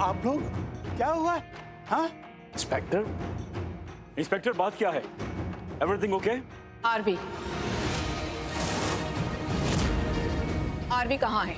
आप लोग क्या हुआ? हाँ इंस्पेक्टर, इंस्पेक्टर बात क्या है? Everything okay? आरवी, आरवी कहाँ है?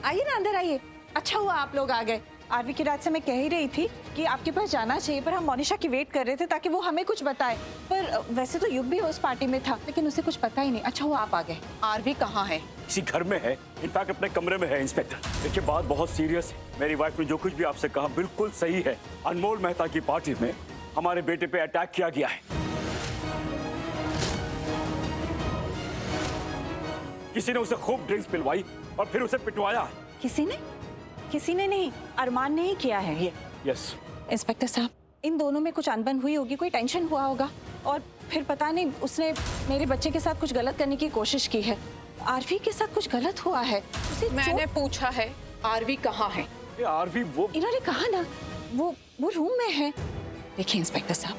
आइए ना, अंदर आइए। अच्छा हुआ आप लोग आ गए। आरवी की रात से मैं कह ही रही थी कि आपके पास जाना चाहिए, पर हम मोनिशा की वेट कर रहे थे ताकि वो हमें कुछ बताए। पर वैसे तो युग भी उस पार्टी में था, लेकिन उसे कुछ पता ही नहीं। अच्छा हुआ आप आ गए। आरवी कहाँ है? इसी घर में है, इनफैक्ट अपने कमरे में है। इंस्पेक्टर देखिए, बात बहुत सीरियस है। मेरी वाइफ ने जो कुछ भी आपसे कहा बिल्कुल सही है। अनमोल मेहता की पार्टी में हमारे बेटे पे अटैक किया गया है। किसी ने उसे खूब ड्रिंक्स पिलवाई और फिर उसे पिटवाया। किसी ने नहीं, अरमान ने ही किया है ये। यस इंस्पेक्टर साहब, इन दोनों में कुछ अनबन हुई होगी, कोई टेंशन हुआ होगा, और फिर पता नहीं उसने मेरे बच्चे के साथ कुछ गलत करने की कोशिश की है। आरवी के साथ कुछ गलत हुआ है। मैंने पूछा है आरवी कहाँ है? ये आरवी वो इन्होंने कहा ना, वो रूम में है। देखिए इंस्पेक्टर साहब,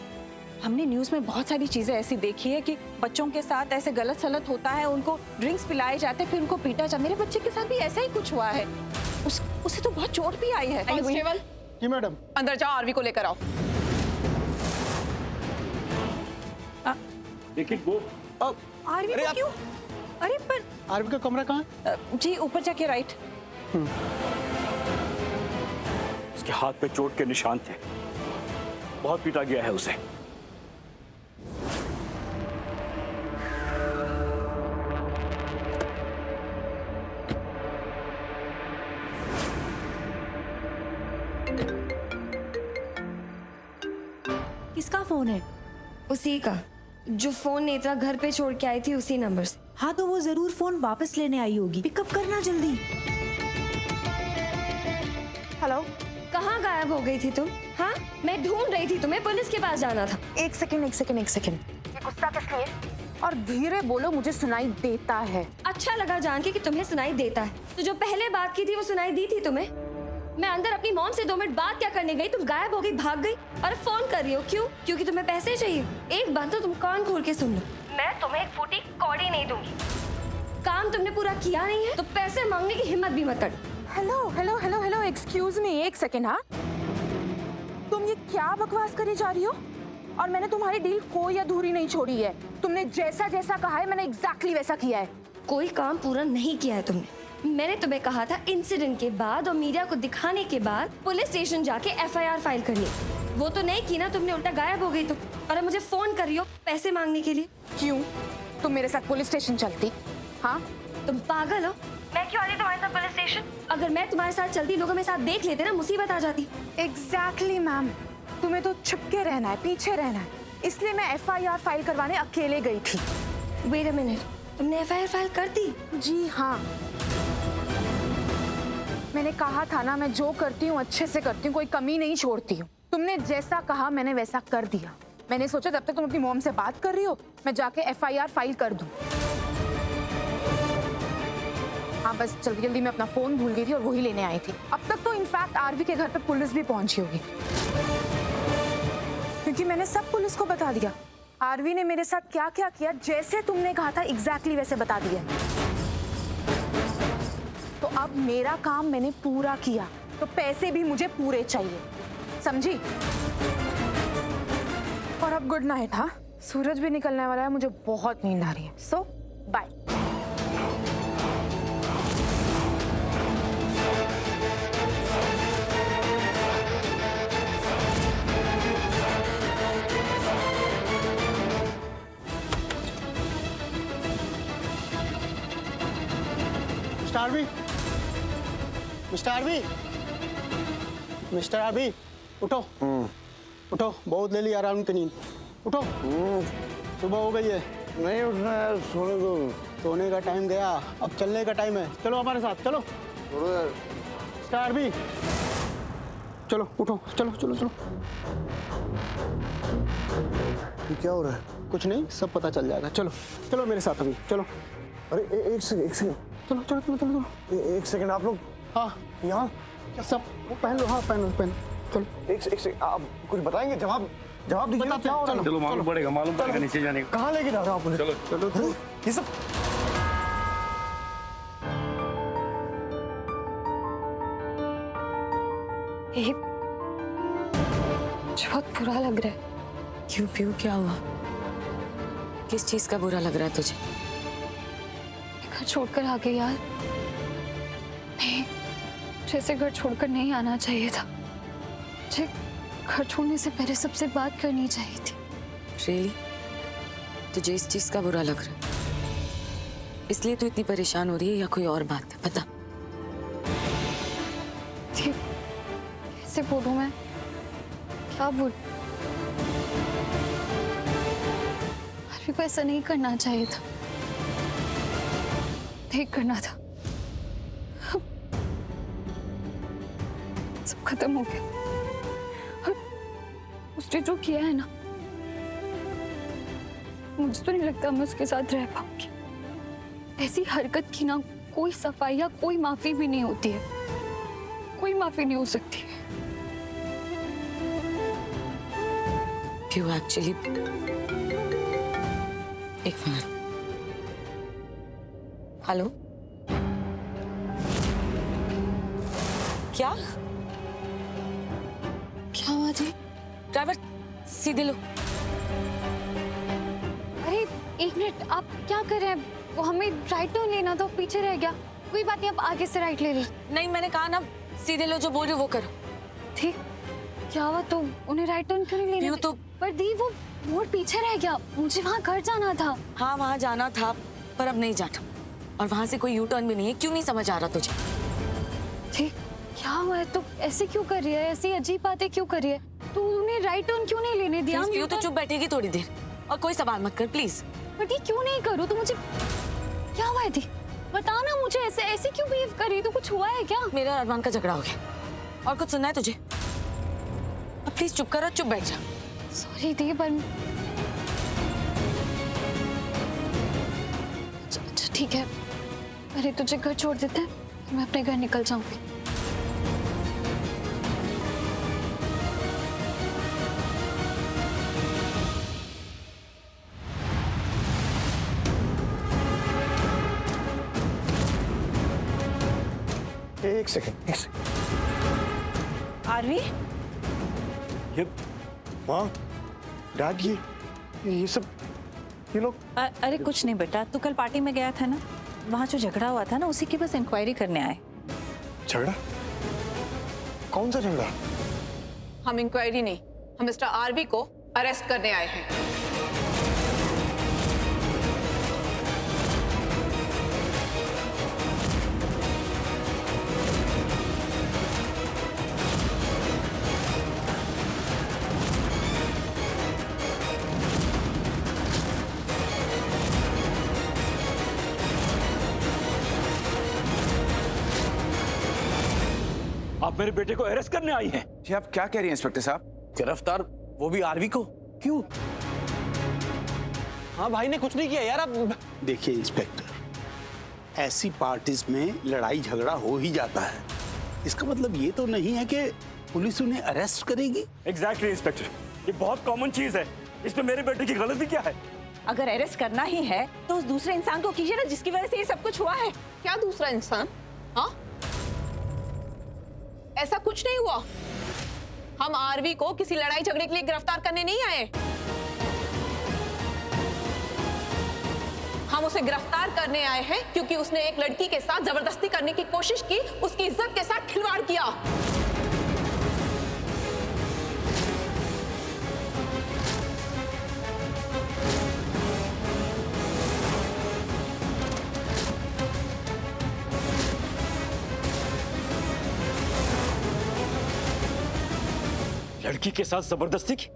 हमने न्यूज़ में बहुत सारी चीजें ऐसी देखी है कि बच्चों के साथ ऐसे गलत सलत होता है, उनको ड्रिंक्स पिलाए जाते, फिर उनको पीटा जाता। मेरे बच्चे के साथ भी ऐसा ही कुछ हुआ है। उसे तो बहुत चोट भी आई है। कांस्टेबल, जी मैडम। अंदर जाओ, आरवी को लेकर आओ। लेकिन वो आरवी को क्यों? अरे पर आरवी का कमरा कहाँ है? जी ऊपर जाके राइट। उसके हाथ पे चोट के निशान थे, बहुत पीटा गया है उसे। किसका फोन है? उसी का, जो फोन नेत्रा घर पे छोड़ के आई थी, उसी नंबर से। हाँ तो वो जरूर फोन वापस लेने आई होगी, पिकअप करना जल्दी। हेलो, कहाँ गायब हो गई थी तुम? हाँ, मैं ढूंढ रही थी तुम्हें, पुलिस के पास जाना था। एक सेकंड। ये गुस्सा किस लिए? और धीरे बोलो, मुझे सुनाई देता है। अच्छा लगा जान के कि तुम्हें सुनाई देता है। तो जो पहले बात की थी वो सुनाई दी थी तुम्हें? मैं अंदर अपनी मॉम से 2 मिनट बात क्या करने गई, तुम गायब हो गई, भाग गई और फोन कर रही हो। क्यों? क्योंकि तुम्हें पैसे चाहिए। एक बात तो तुम कान खोल के सुन लो, मैं तुम्हें एक फूटी कौड़ी नहीं दूंगी। काम तुमने पूरा किया नहीं है तो पैसे मांगने की हिम्मत भी मत कर। हेलो, एक्सक्यूज मी, एक सेकंड। हाँ, तुम ये क्या बकवास करे जा रही हो? और मैंने तुम्हारी डील कोई अधूरी नहीं छोड़ी है। तुमने जैसा जैसा कहा है मैंने एग्जैक्टली वैसा किया है। कोई काम पूरा नहीं किया है तुमने। मैंने तुम्हें कहा था इंसिडेंट के बाद और मीडिया को दिखाने के बाद पुलिस स्टेशन जाके एफआईआर फाइल करनी। वो तो नहीं की ना तुमने, उल्टा गायब हो गई तुम। और अब मुझे फोन कर रही हो पैसे मांगने के लिए। क्यों? तुम मेरे साथ पुलिस स्टेशन चलती? हाँ, तुम पागल हो? मैं क्यों आती तुम्हारे साथ पुलिस स्टेशन? अगर मैं तुम्हारे साथ चलती, लोग मेरे साथ देख लेते ना, मुसीबत आ जाती। एग्जैक्टली मैम, तुम्हें तो छुपके रहना है, पीछे रहना है, इसलिए मैं एफआईआर फाइल करवाने अकेले गई थी। वेट अ मिनट, तुमने एफआईआर फाइल कर दी? जी हाँ, मैंने कहा था ना, मैं जो करती हूँ अच्छे से करती हूँ, कोई कमी नहीं छोड़ती हूँ। तुमने जैसा कहा मैंने वैसा कर दिया। मैंने सोचा जब तक तुम अपनी मॉम से बात कर रही हो, मैं जाके एफआईआर फाइल कर दूं। हाँ, बस जल्दी जल्दी मैं अपना फोन भूल गई थी और वही लेने आई थी। अब तक तो इनफैक्ट आरवी के घर पे पुलिस भी पहुंची होगी, क्योंकि मैंने सब पुलिस को बता दिया। आरवी ने मेरे साथ क्या क्या किया, जैसे तुमने कहा था एग्जैक्टली वैसे बता दिया। तो अब मेरा काम मैंने पूरा किया, तो पैसे भी मुझे पूरे चाहिए, समझी? और अब गुड नाइट। हाँ, सूरज भी निकलने वाला है, मुझे बहुत नींद आ रही है। सो बाय। मिस्टर आरवी, उठो। उठो, बहुत ले ली आराम की नींद। उठो, सुबह हो गई है। नहीं उठना है, सोने दो। सोने का टाइम गया, अब चलने का टाइम है। चलो हमारे साथ, चलो। छोड़ो यार। मिस्टर आरवी, चलो उठो, चलो चलो चलो। ये क्या हो रहा है? कुछ नहीं, सब पता चल जाएगा। चलो चलो मेरे साथ अभी, चलो। अरे एक सेकंड चलो चलो चलो चलो चलो। एक सेकंड, आप लोग हाँ, यहाँ सब पहन लो। हाँ, पहन चलो। एक सेकंड, आप कुछ बताएंगे? जवाब दीजिए ना, क्या हो रहा है? चलो, मालूम पड़ेगा नीचे जाने का। कहाँ लेके जा रहे हो आप मुझे? चलो चलो ये सब ये बहुत बुरा लग रहा है। क्यों पीयू, क्या हुआ? किस चीज का बुरा लग रहा है तुझे? घर छोड़कर आ गई यार। नहीं, जैसे घर छोड़कर नहीं आना चाहिए था। मुझे घर छोड़ने से पहले सबसे बात करनी चाहिए थी। रियली? तुझे इस चीज का बुरा लग रहा है, इसलिए तू इतनी परेशान हो रही है या कोई और बात है? बता। ठीक, कैसे बोलूं मैं? क्या बोल? आरवी को ऐसा नहीं करना चाहिए था, नहीं करना था। सब खत्म हो गया। उसने जो किया है ना, मुझे तो नहीं लगता मैं उसके साथ रह पाऊंगी। ऐसी हरकत की ना कोई सफाई या कोई माफी भी नहीं होती है, कोई माफी नहीं हो सकती है। पीयू एक्चुअली, एक मिनट। हेलो, क्या क्या हुआ जी? ड्राइवर सीधे लो। अरे एक मिनट, आप क्या कर रहे हैं? वो हमें राइट टर्न लेना था, पीछे रह गया। कोई बात नहीं, आप आगे से राइट ले ली। नहीं, मैंने कहा ना सीधे लो, जो बोल रही हो वो करो। ठीक, क्या हुआ? तो उन्हें राइट टर्न क्यों नहीं लेना? पीयू तो, पर दी वो मोड़ पीछे रह गया, मुझे वहाँ घर जाना था। हाँ वहाँ जाना था, पर अब नहीं जाना, और वहाँ से कोई यू टर्न भी नहीं है। क्यों नहीं समझ आ रहा तुझे? ठीक, क्या हुआ है? तो ऐसे क्यों कर रही है? ऐसी अजीब बातें क्यों कर रही है? तो उन्हें राइट टर्न क्यों नहीं लेने दिया? पीयू तो चुप बैठेगी थोड़ी देर, और कोई सवाल मत कर प्लीज। पर दी क्यों नहीं करूँ? तो मुझे क्या हुआ है दी? बता ना मुझे, ऐसे ऐसे क्यों बिहेव कर रही? तो कुछ हुआ है क्या? मेरा और अरमान का झगड़ा हो गया, और कुछ सुनना है तुझे? अब प्लीज चुप कर और चुप बैठ जा। सॉरी दी, पर अच्छा ठीक है, अरे तुझे घर छोड़ देते हैं, मैं अपने घर निकल जाऊंगी। एक सेकंड, एक सेकंड। आरवी, ये माँ, डैड, ये सब, ये लोग अरे कुछ नहीं बेटा, तू कल पार्टी में गया था ना, वहाँ जो झगड़ा हुआ था ना, उसी की बस इंक्वायरी करने आए। झगड़ा? कौन सा झगड़ा? हम इंक्वायरी नहीं, हम मिस्टर आरवी को अरेस्ट करने आए हैं। आप मेरे बेटे को अरेस्ट करने आई हैं? जी आप क्या कह रही हैं इंस्पेक्टर साहब? गिरफ्तार, वो भी आरवी को? क्यों? हाँ भाई ने कुछ नहीं किया यार। अब देखिए इंस्पेक्टर, ऐसी पार्टीज में लड़ाई झगड़ा हो ही जाता है, इसका मतलब ये तो नहीं है कि पुलिस उन्हें अरेस्ट करेगी। एग्जैक्टली इंस्पेक्टर, ये बहुत कॉमन चीज है, इसमें मेरे बेटे की गलती क्या है? अगर अरेस्ट करना ही है तो उस दूसरे इंसान को कीजिए ना, जिसकी वजह से ये सब कुछ हुआ है। क्या दूसरा इंसान? हाँ, ऐसा कुछ नहीं हुआ। हम आरवी को किसी लड़ाई झगड़े के लिए गिरफ्तार करने नहीं आए। हम उसे गिरफ्तार करने आए हैं क्योंकि उसने एक लड़की के साथ जबरदस्ती करने की कोशिश की, उसकी इज्जत के साथ खिलवाड़ किया। लड़की के साथ जबरदस्ती की?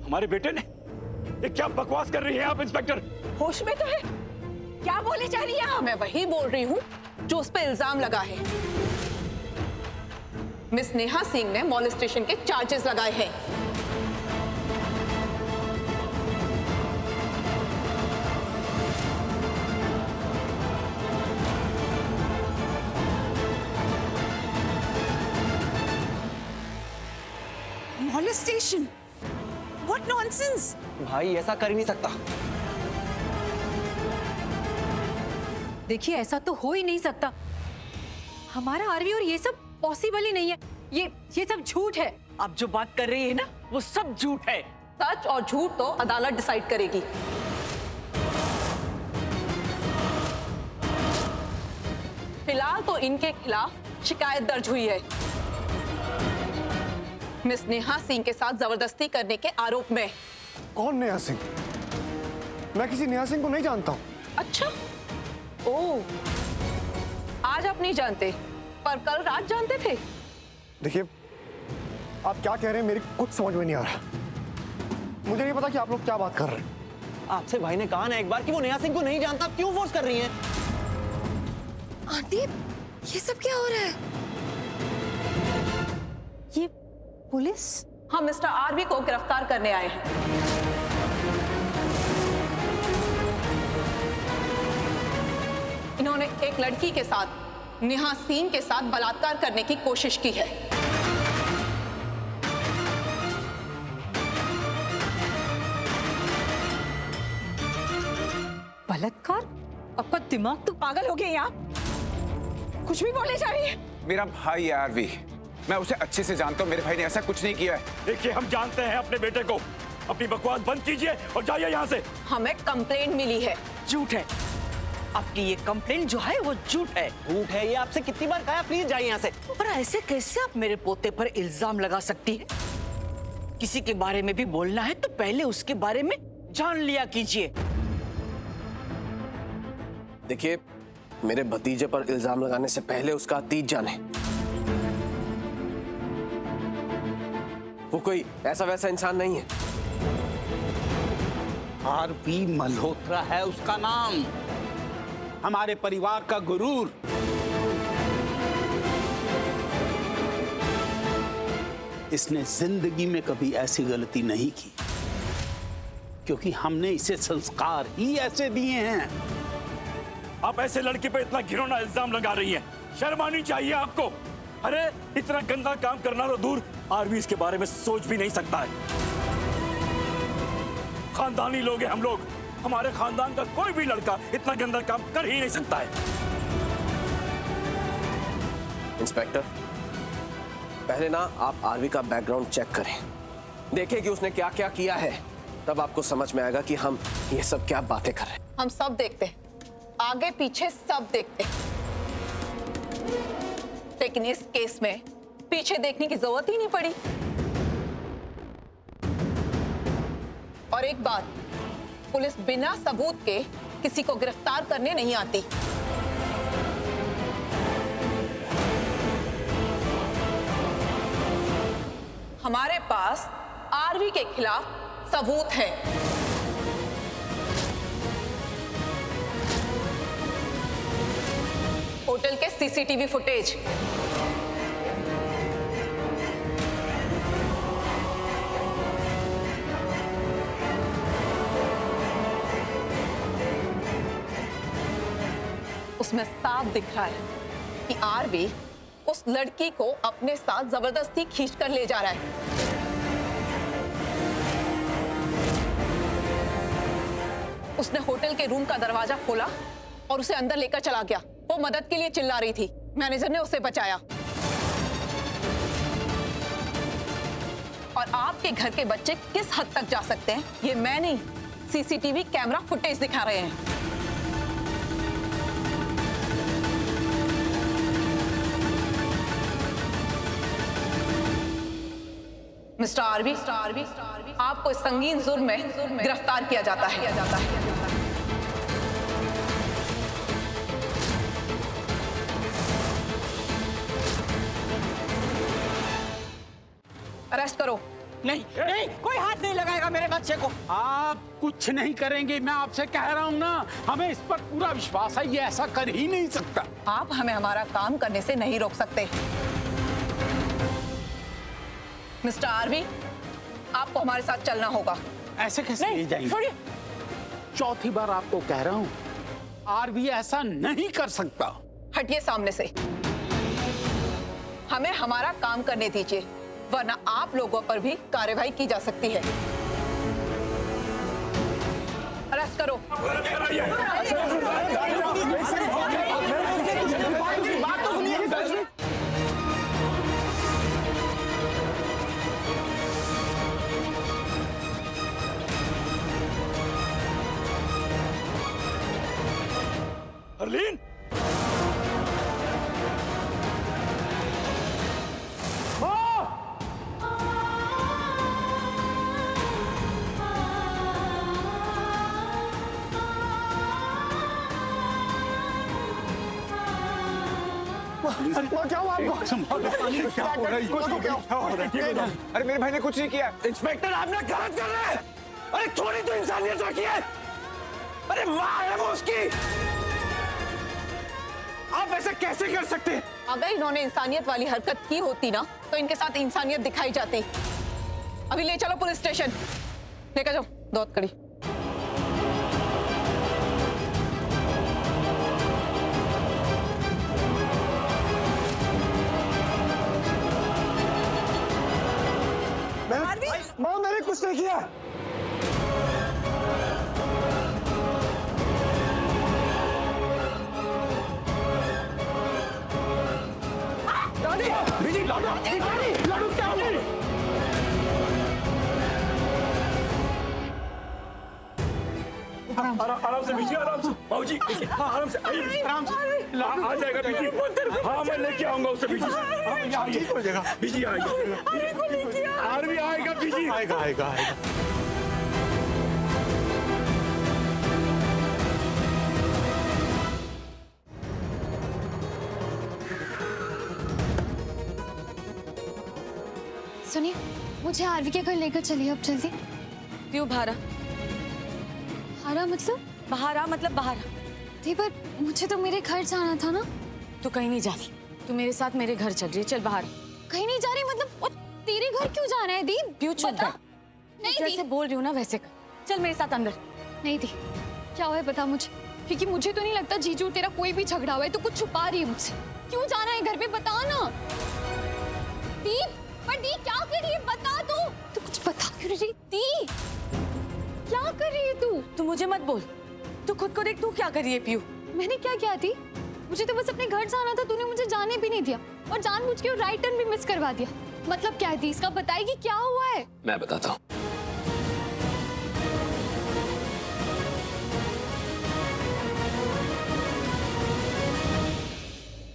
हमारे बेटे ने? ये क्या बकवास कर रही है आप इंस्पेक्टर? होश में तो है? क्या बोले जा रही है आप? मैं वही बोल रही हूँ जो उस पर इल्जाम लगा है। मिस नेहा सिंह ने मॉलेस्टेशन के चार्जेस लगाए हैं। Molestation? What nonsense? भाई ऐसा कर ही नहीं सकता। देखिए ऐसा तो हो ही नहीं सकता। हमारा आरवी और ये सब पॉसिबल ही नहीं है। ये सब झूठ है। आप जो बात कर रही है ना, वो सब झूठ है। सच और झूठ तो अदालत डिसाइड करेगी। फिलहाल तो इनके खिलाफ शिकायत दर्ज हुई है मिस नेहा सिंह के साथ जबरदस्ती करने के आरोप में। कौन नेहा सिंह? मैं किसी नेहा सिंह को नहीं जानता हूँ। अच्छा, ओह, आज आप नहीं जानते, पर कल रात जानते थे। देखिए, आप क्या कह रहे हैं मेरी कुछ समझ में नहीं आ रहा। मुझे नहीं पता कि आप लोग क्या बात कर रहे हैं। आपसे भाई ने कहा ना एक बार कि वो नेहा सिंह को नहीं जानता, आप क्यों फोर्स कर रही हैं? आंटी, ये सब क्या हो रहा है? ये पुलिस? हम मिस्टर आरवी को गिरफ्तार करने आए हैं। इन्होंने एक लड़की के साथ, नेहा सिंह के साथ बलात्कार करने की कोशिश की है। बलात्कार? आपका दिमाग तो पागल हो गया यहाँ। कुछ भी बोले जा रही है। मेरा भाई है आरवी, मैं उसे अच्छे से जानता हूँ। मेरे भाई ने ऐसा कुछ नहीं किया है। देखिए, हम जानते हैं अपने बेटे को। अपनी बकवास बंद कीजिए और जाइए यहाँ से। हमें कंप्लेंट मिली है। झूठ है। आपकी ये कंप्लेंट जो है वो झूठ है। झूठ है, ये आपसे कितनी बार कहा, प्लीज जाइए यहाँ से। पर ऐसे कैसे आप मेरे पोते पर इल्जाम लगा सकती है? किसी के बारे में भी बोलना है तो पहले उसके बारे में जान लिया कीजिए। देखिए, मेरे भतीजे पर इल्जाम लगाने से पहले उसका अतीत जाने। वो कोई ऐसा वैसा इंसान नहीं है। आरवी मल्होत्रा है उसका नाम, हमारे परिवार का गुरूर। इसने जिंदगी में कभी ऐसी गलती नहीं की, क्योंकि हमने इसे संस्कार ही ऐसे दिए हैं। आप ऐसे लड़की पे इतना घिनौना इल्जाम लगा रही हैं। शर्म आनी चाहिए आपको। अरे, इतना गंदा काम करना तो दूर, आरवी इसके बारे में सोच भी नहीं सकता है। खानदानी लोग हैं हम लोग। हमारे खानदान का कोई भी लड़का इतना गंदा काम कर ही नहीं सकता है। इंस्पेक्टर, पहले ना आप आरवी का बैकग्राउंड चेक करें, देखें कि उसने क्या क्या किया है, तब आपको समझ में आएगा कि हम ये सब क्या बातें कर रहे हैं। हम सब देखते हैं, आगे पीछे सब देखते हैं, लेकिन इस केस में पीछे देखने की जरूरत ही नहीं पड़ी। और एक बात, पुलिस बिना सबूत के किसी को गिरफ्तार करने नहीं आती। हमारे पास आरवी के खिलाफ सबूत है। होटल के सीसीटीवी फुटेज, उसमें साफ दिख रहा है कि आरवी उस लड़की को अपने साथ जबरदस्ती खींचकर ले जा रहा है। उसने होटल के रूम का दरवाजा खोला और उसे अंदर लेकर चला गया। वो मदद के लिए चिल्ला रही थी, मैनेजर ने उसे बचाया। और आपके घर के बच्चे किस हद तक जा सकते हैं, ये मैं नहीं, सीसीटीवी कैमरा फुटेज दिखा रहे हैं। मिस्टर आरवी, आपको इस संगीन जुर्म में गिरफ्तार किया जाता है। अरेस्ट करो। नहीं नहीं, कोई हाथ नहीं लगाएगा मेरे बच्चे को। आप कुछ नहीं करेंगे, मैं आपसे कह रहा हूं ना। हमें इस पर पूरा विश्वास है, ये ऐसा कर ही नहीं सकता। आप हमें हमारा काम करने से नहीं रोक सकते। मिस्टर आरवी, आपको हमारे साथ चलना होगा। ऐसे कैसे ले जाएंगे? चौथी बार आपको कह रहा हूं, आरवी ऐसा नहीं कर सकता। हटिए सामने से, हमें हमारा काम करने दीजिए, वरना आप लोगों पर भी कार्रवाई की जा सकती है। अरेस्ट करो। आर्लिन, क्या हुआ आपको? अरे मेरे भाई ने कुछ नहीं किया। इंस्पेक्टर आपने गलत कर रहे हैं। अरे थोड़ी तो इंसानियत रखी है। अरे माँ है वो उसकी। आप ऐसा कैसे कर सकते हैं? अगर इन्होंने इंसानियत वाली हरकत की होती ना तो इनके साथ इंसानियत दिखाई जाती। अभी ले चलो पुलिस स्टेशन, लेकर जाओ दौत कड़ी। माँ मैंने कुछ नहीं किया। आराम से बीजी, आराम से बाबूजी, हाँ आराम से, आराम से आ जाएगा बीजी। हाँ मैं लेके आऊंगा उसे बीजी। ठीक हो जाएगा बीजी, आएगा आरवी, आएगा बीजी, आएगा आएगा आएगा। सुनिए, मुझे आरवी के घर लेकर चलिए अब जल्दी। क्यों भारा? हारा मतलब? बहारा मतलब बहारा। थी पर मुझे तो मेरे घर जाना था ना। तू कहीं नहीं जा रही, तू मेरे साथ मेरे घर चल रही है। चल बाहर। कहीं नहीं जा रही मतलब? और तेरे घर क्यों जाना है दीप? क्यों चल बता। नहीं दी। जैसे बोल रही हूँ ना वैसे कर। चल मेरे साथ अंदर। नहीं दी, क्या हुआ है बता मुझे, क्योंकि मुझे तो नहीं लगता जीजू तेरा कोई भी झगड़ा हुआ है। तो कुछ छुपा रही है मुझसे। क्यों जाना है घर पे, बता ना दीप। पर दी क्या कर रही है बता तो। तू कुछ बता क्यों रही दी? क्या कर रही है तू? तू मुझे मत बोल, तू खुद को देख, तू क्या कर रही है पीयू? मैंने क्या किया थी? मुझे तो बस अपने घर जाना था, तूने मुझे जाने भी नहीं दिया और जानबूझ के राइट टर्न भी मिस करवा दिया। मतलब क्या है इसका, बताएगी क्या हुआ है? मैं बताता हूँ।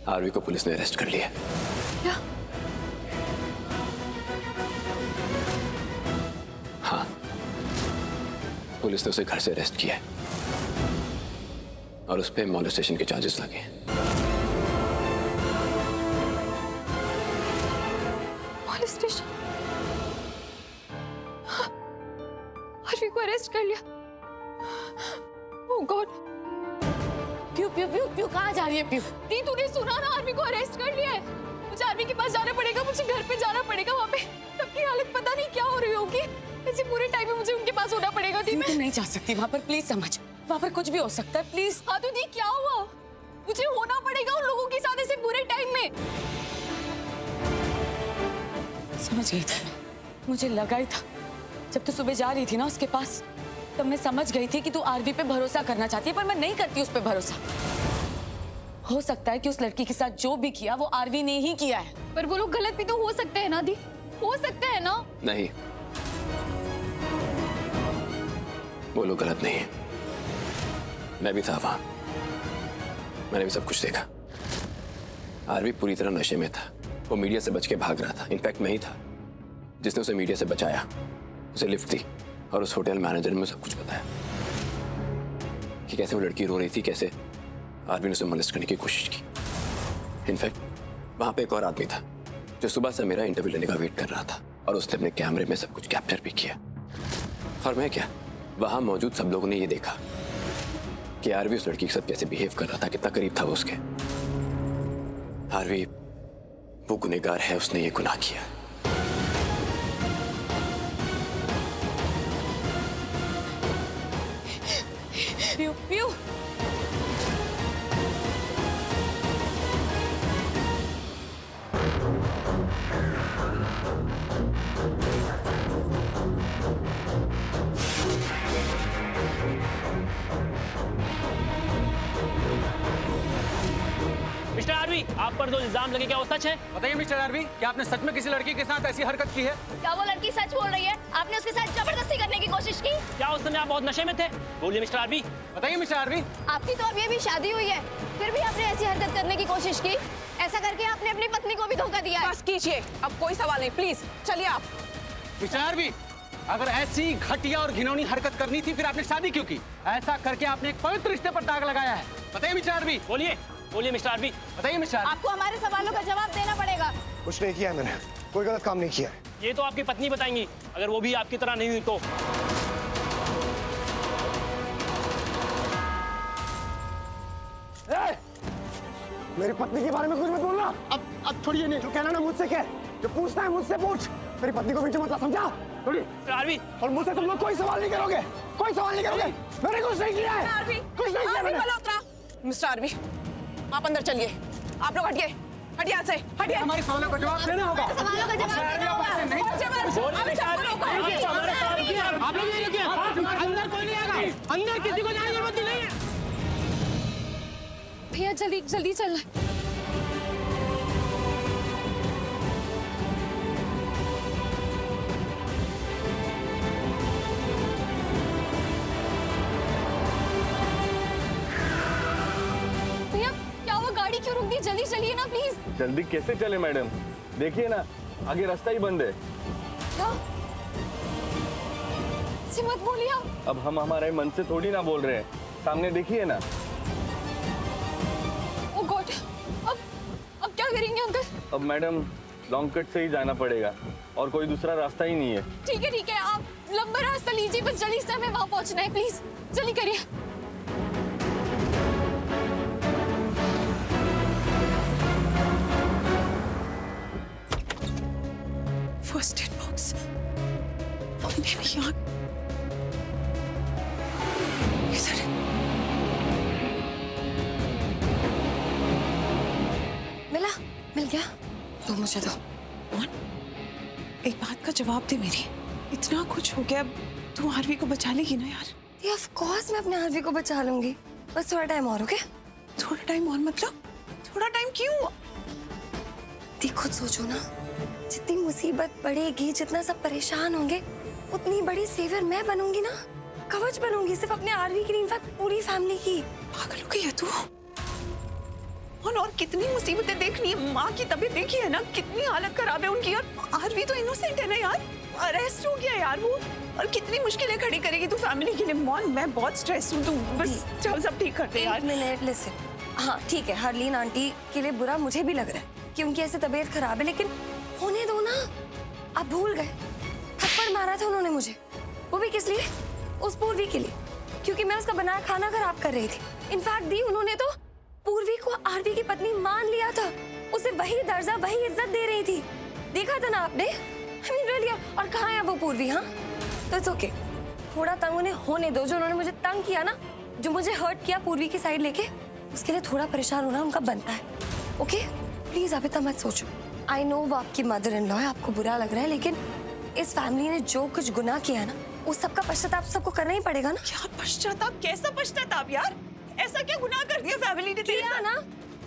आरवी को पुलिस ने अरेस्ट कर लिया। क्या? हाँ, पुलिस ने उसे घर से अरेस्ट किया है और उस पे मॉलेस्टेशन के चार्जेस लगे हैं। मॉलेस्टेशन? आरवी को अरेस्ट कर लिया। ओह गॉड। प्यू प्यू प्यू प्यू कहाँ जा रही है प्यू? दी तूने सुना ना, आरवी को अरेस्ट कर लिया है। मुझे आरवी के पास जाना पड़ेगा, मुझे घर पे जाना पड़ेगा। वहाँ पे सबकी हालत पता नहीं क्या हो रही होगी। ऐसे पूरे टाइम में मुझे उनके पास होना पड़ेगा। दी मैं नहीं जा सकती वहाँ पर, प्लीज समझ। वहाँ पर कुछ भी हो सकता है, प्लीज। हाँ तो दी क्या हुआ? मुझे होना पड़ेगा उन लोगों के साथ ऐसे बुरे टाइम में। समझ गई थी, मुझे लगा ही था जब तू सुबह जा रही थी ना उसके पास, तब मैं समझ गई थी कि तू आरवी पे भरोसा करना चाहती है, पर मैं नहीं करती उस पे भरोसा। हो सकता है कि उस लड़की के साथ जो भी किया वो आरवी ने ही किया है। पर वो लोग गलत भी तो हो सकते हैं ना दी, हो सकते हैं ना? नहीं, वो लोग गलत नहीं है। मैं भी था वहां, मैंने भी सब कुछ देखा। आरवी पूरी तरह नशे में था, वो मीडिया से बच के भाग रहा था। इनफैक्ट मैं ही था जिसने उसे मीडिया से बचाया, उसे लिफ्ट दी और उस होटल मैनेजर ने मुझे सब कुछ बताया कि कैसे वो लड़की रो रही थी, कैसे आरवी ने उसे मोलेस्ट करने की कोशिश की। इनफैक्ट वहां पे एक और आदमी था जो सुबह से मेरा इंटरव्यू लेने का वेट कर रहा था और उसने अपने कैमरे में सब कुछ कैप्चर भी किया। और मैं क्या, वहां मौजूद सब लोगों ने ये देखा कि आरवी उस लड़की के साथ कैसे बिहेव कर रहा था, कितना करीब था वो उसके। आरवी वो गुनहगार है, उसने ये गुनाह किया। प्यू प्यू मिस्टर आरवी, आप पर जो इल्जाम लगे क्या वो सच है? बताइए मिस्टर आरवी, क्या आपने सच में किसी लड़की के साथ ऐसी हरकत की है? क्या वो लड़की सच बोल रही है? आपने उसके साथ जबरदस्ती करने की कोशिश की? क्या उस समय आप बहुत नशे में थे? बोलिए मिस्टर आरवी। बताइए मिस्टर आरवी। आपकी तो अभी शादी हुई है, फिर भी आपने ऐसी हरकत करने की कोशिश की। ऐसा करके आपने अपनी पत्नी को भी धोखा दिया है। बस कीजिए, अब कोई सवाल नहीं, प्लीज चलिए आप। मिस्टर आरवी, अगर ऐसी घटिया और घिनौनी हरकत करनी थी फिर आपने शादी क्यों की? ऐसा करके आपने एक पवित्र रिश्ते पर दाग लगाया है। बताइए मिस्टर आरवी। बोलिए बोलिए मिस्टर आरवी। बताइए मिस्टर आरवी। आपको हमारे सवालों का जवाब देना पड़ेगा। कुछ नहीं किया है मैंने, कोई गलत काम नहीं किया है। ये तो आपकी पत्नी बताएंगी, अगर वो भी आपकी तरह नहीं हुई तो। मेरी पत्नी के बारे में कुछ मत बोलना। अब छोड़िए, नहीं जो कहना ना मुझसे कह, जो पूछना है मुझसे पूछ। मेरी पत्नी को बीच में मत, समझा? आरवी, और मुझसे तुम लोग कोई सवाल नहीं करोगे, कोई सवाल नहीं करोगे। मैंने कुछ नहीं किया है, कुछ नहीं किया मैंने। मिस्टर आरवी, आप अंदर चलिए। आप लोग हटिए, हटिए यहाँ से, हटिए। हमारे सवालों का जवाब देना होगा। सवालों का जवाब देना होगा। आप लोग नहीं रुकिए, अंदर कोई नहीं आएगा, अंदर किसी को जाने की जरूरत नहीं है। भैया जल्दी जल्दी चलना। भैया क्या हुआ, गाड़ी क्यों रुक दी? जल्दी चलिए ना प्लीज। जल्दी कैसे चले मैडम, देखिए ना आगे रास्ता ही बंद है। क्या? ऐसे मत बोलिए आप। अब हम हमारे मन से थोड़ी ना बोल रहे हैं, सामने देखिए ना। ओह गॉड, अब क्या करेंगे अंकल? अब मैडम लॉन्ग कट से ही जाना पड़ेगा और कोई दूसरा रास्ता ही नहीं है। ठीक है, आप लंबा रास्ता लीजिए, बस जल्दी से हमें वहाँ पहुँचना है, प्लीज जल्दी करिए। फर्स्ट एड बॉक्स यहाँ मिल गया तो मुझे दो। कौन? एक बात का जवाब दे मेरी, इतना कुछ हो गया, तू आरवी को बचा लेगी ना यार? ऑफ कोर्स मैं अपने आरवी को बचा लूंगी, बस थोड़ा टाइम और। ओके? थोड़ा टाइम और मतलब? थोड़ा टाइम क्यों? खुद सोचो ना, जितनी मुसीबत बढ़ेगी, जितना सब परेशान होंगे, उतनी बड़ी सेवियर मैं बनूंगी ना, कवच बनूंगी, सिर्फ अपने आरवी की नहीं, इनफैक्ट पूरी फैमिली की। पागल हो गई है तू? और कितनी मुसीबतें देखनी है। माँ की तबीयत देखी है ना, कितनी हालत खराब है उनकी। और आरवी तो इनोसेंट है ना यार, अरेस्ट हो गया यार वो, और कितनी मुश्किलें खड़ी करेगी तू फैमिली के लिए। मॉन मैं बहुत स्ट्रेस हूँ, तू बस चल सब ठीक करते यार। एक मिनट लिसन। हाँ ठीक है, हरलीन आंटी के लिए बुरा मुझे भी लग रहा है कि उनकी ऐसे तबीयत खराब है, लेकिन होने दो ना। आप भूल गए थप्पड़ मारा था उन्होंने मुझे, वो भी किस लिए? उस पूर्वी के लिए, क्योंकि मैं उसका बनाया खाना खराब कर रही थी। इनफैक्ट दी उन्होंने तो पूर्वी को आरवी की पत्नी मान लिया था, उसे वही दर्जा वही इज्जत दे रही थी। देखा था ना आपने? I mean, really, और कहाँ है वो पूर्वी? हाँ तो इट्स ओके, थोड़ा तंग उन्हें होने दो। जो उन्होंने मुझे तंग किया ना, जो मुझे हर्ट किया पूर्वी की साइड लेके, उसके लिए थोड़ा परेशान होना उनका बनता है। ओके प्लीज आप इतना मत सोचो। आई नो वो आपकी मदर इन लॉ है, आपको बुरा लग रहा है, लेकिन इस फैमिली ने जो कुछ गुनाह किया है ना, उस सबका पश्चाताप सबको करना ही पड़ेगा ना। क्या पश्चाताप? कैसा पश्चाताप यार? ऐसा क्या गुनाह कर दिया फैमिली ने? किया ना,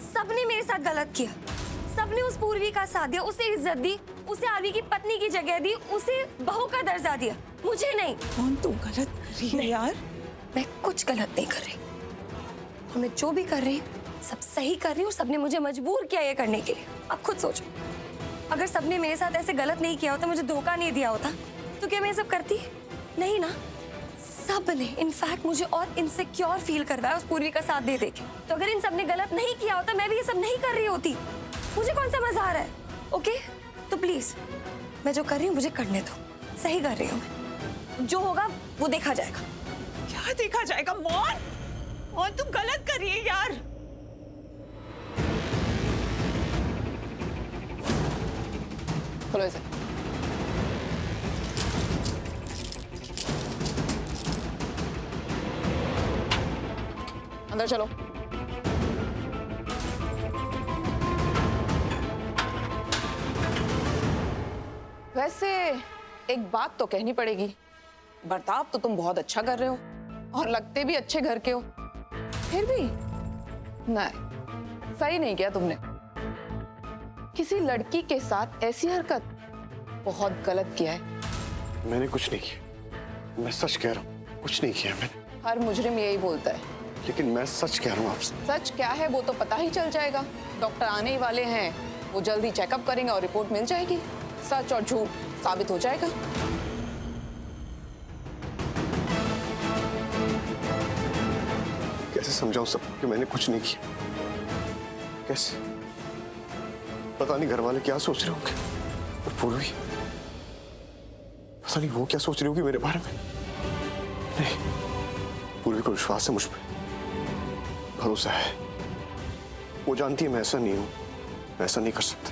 सबने मेरे साथ गलत किया, सबने उस पूर्वी का साथ दिया, उसे इज्जत दी, उसे आरवी की पत्नी की जगह दी, उसे बहू का दर्जा दिया, मुझे नहीं। कौन तू गलत कर रही है यार? मैं कुछ गलत नहीं कर रही, और मैं जो भी कर रही हूँ सब सही कर रही हूँ। सबने मुझे मजबूर किया ये करने के लिए। अब खुद सोचो, अगर सबने मेरे साथ ऐसे गलत नहीं किया होता, मुझे धोखा नहीं दिया होता, तो क्या मैं ये सब करती? नहीं ना। सब ने इनफैक्ट मुझे और इनसिक्योर फील करवाया उस पूर्वी का साथ दे देके। तो अगर इन सब ने गलत नहीं किया होता, मैं भी ये सब नहीं कर रही होती। मुझे कौन सा मजा आ रहा है? ओके तो प्लीज मैं जो कर रही हूँ मुझे करने दो, सही कर रही हूँ मैं, जो होगा वो देखा जाएगा। क्या देखा जाएगा? मौन तू गलत कर रही है यार। खोलो इसे। अंदर चलो। वैसे एक बात तो कहनी पड़ेगी, बर्ताव तो तुम बहुत अच्छा कर रहे हो और लगते भी अच्छे घर के हो, फिर भी नहीं, सही नहीं किया तुमने। किसी लड़की के साथ ऐसी हरकत बहुत गलत किया है। मैंने कुछ नहीं किया, मैं सच कह रहा हूँ, कुछ नहीं किया मैंने। हर मुजरिम यही बोलता है। लेकिन मैं सच कह रहा हूँ आपसे। सच क्या है वो तो पता ही चल जाएगा। डॉक्टर आने ही वाले हैं, वो जल्दी चेकअप करेंगे और रिपोर्ट मिल जाएगी। सच और झूठ साबित हो जाएगा। कैसे समझाऊं सबको कि मैंने कुछ नहीं किया? कैसे? पता नहीं घर वाले क्या सोच रहे होंगे, और पूर्वी पता नहीं वो क्या सोच रही होगी मेरे बारे में। नहीं, पूर्वी को विश्वास है मुझ पर, भरोसा है। वो जानती है मैं ऐसा नहीं हूं, मैं ऐसा नहीं कर सकता।